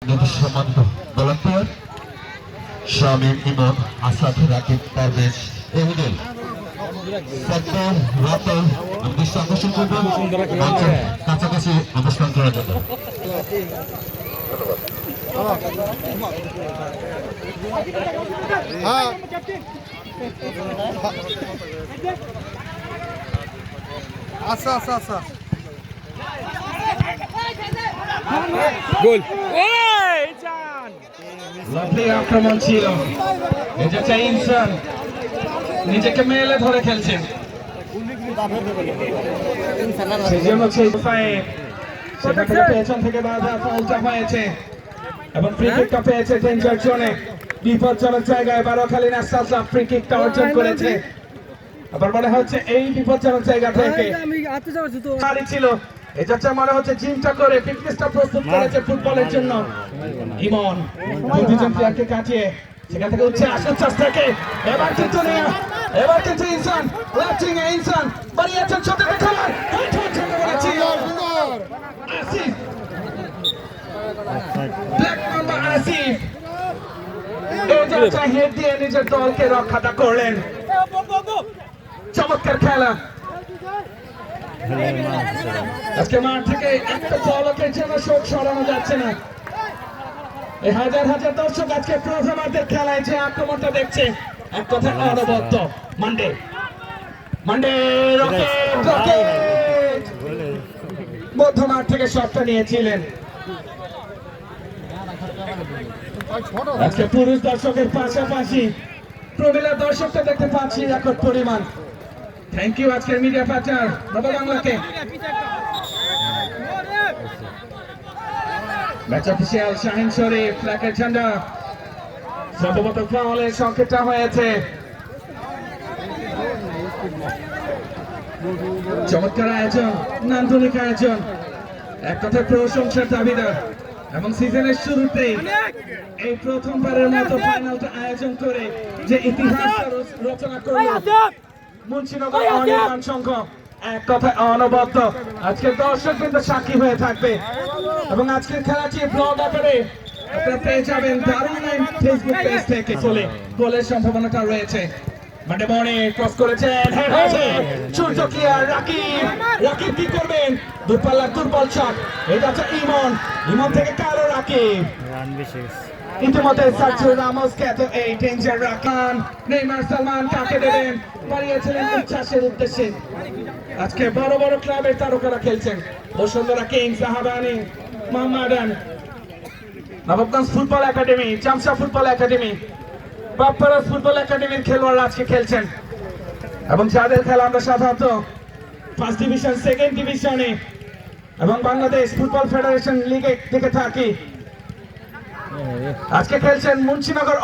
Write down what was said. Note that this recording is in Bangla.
সম্মানিত ভলান্টিয়ার শামীম, ইমন, আসাদ, রাকিব, পারভেজ, এহুদুল, সত্তর, রাতল দৃষ্টি আকর্ষণ করবেন মঞ্চের কাছাকাছি অবস্থান করার জন্য। আচ্ছা আচ্ছা আচ্ছা গোল লাভলি আক্রমণ ছিল। এটা ইনসান নিজেকে মেলে ধরে খেলছেন, সেজন্য সেটা থেকে পেছন থেকে বাধা ফাউলটা হয়েছে এবং ফ্রি কিকটা পেয়েছে ডেঞ্জার জোনে। বিপজ্জনক জায়গায় বারোখালী ন্যাশনাল ক্লাব ফ্রি কিকটা অর্জন করেছে। আবার মনে হচ্ছে এই বিপজ্জনক জায়গা থেকে খালি ছিল। এটা মনে হচ্ছে জিমটা করে ফিটনেসটা প্রস্তুত করেছে ফুটবলের জন্য। ইমন দুজন প্লেয়ারকে কাটিয়ে সেখান থেকে উঠছে আসার চেষ্টাকে এবার কিন্তু ইনসান লেফটিং এ ইনসান বাড়িয়েছেন ছোট খেলার Asif, black number Asif head দিয়ে নিজের দলকে রক্ষাটা করলেন। চমৎকার খেলা। আজকে মাঠ থেকে একটা দলকের জন্য শোক সরানো যাচ্ছে না। এই হাজার হাজার দর্শক আজকে প্রথমার্ধের খেলায় যে আক্রমণটা দেখছে এক কথা অনবদ্য। মানডে মধ্যমাঠ থেকে শটটা নিয়েছিলেন। আজকে পুরুষ দর্শকের পাশাপাশি প্রমিলা দর্শকটা দেখতে পাচ্ছি এখন পরিমাণ। থ্যাংক ইউ আজকের মিডিয়া পার্টনার নববাংলাকে। ম্যাচ অফিসিয়াল শাহিন শরীফ, ফ্ল্যাগের ঝান্ডা। সম্ভবত ফাউলের সংকেতটা হয়েছে। চমৎকার আয়োজন, নান্দনিক আয়োজন, এক কথায় প্রশংসার দাবিদার। এবং সিজনের শুরুতেই এই প্রথমবারের মতো ফাইনালটা আয়োজন করে যে ইতিহাস রচনা করল মুন্সিনগর অনির্বাণ সংঘ, এক কথায় অনবদ্য। আজকের দর্শক কিন্তু সাক্ষী হয়ে থাকবে এবং আজকের খেলাটি ব্লগ আকারে আপনারা পেয়ে যাবেন দারুণ ফেসবুক পেজ থেকে। চলে গোলের সম্ভাবনাটা রয়েছে। মাঠে বনে ক্রস করেছেন, সূর্য ক্লিয়ার। রাকিব কি করবেন? দূরপাল্লার দুর্বল শট। এটা হচ্ছে ইমন থেকে কালো রাকিব। ইতিমধ্যে সার্জিও রামোস খ্যাত এই ডেঞ্জার রাখান নেইমার সালমান কাকে দেবেন বাড়িয়েছিলেন উচ্ছ্বাসের উদ্দেশ্যে। আজকে বড় বড় ক্লাবের তারকারা খেলছেন। বসুন্ধরা কিংস, জাহাবানি, মোহাম্মদান, নবাবগঞ্জ ফুটবল একাডেমি, চামসা ফুটবল একাডেমি, বাপ্পারাজ ফুটবল একাডেমির খেলোয়াড়রা আজকে খেলছেন। এবং যাদের খেলা আমরা সাধারণত ফার্স্ট ডিভিশন, সেকেন্ড ডিভিশনে এবং বাংলাদেশ ফুটবল ফেডারেশন লিগে দেখে থাকি, আজকে খেলছেন মুন্সিনগর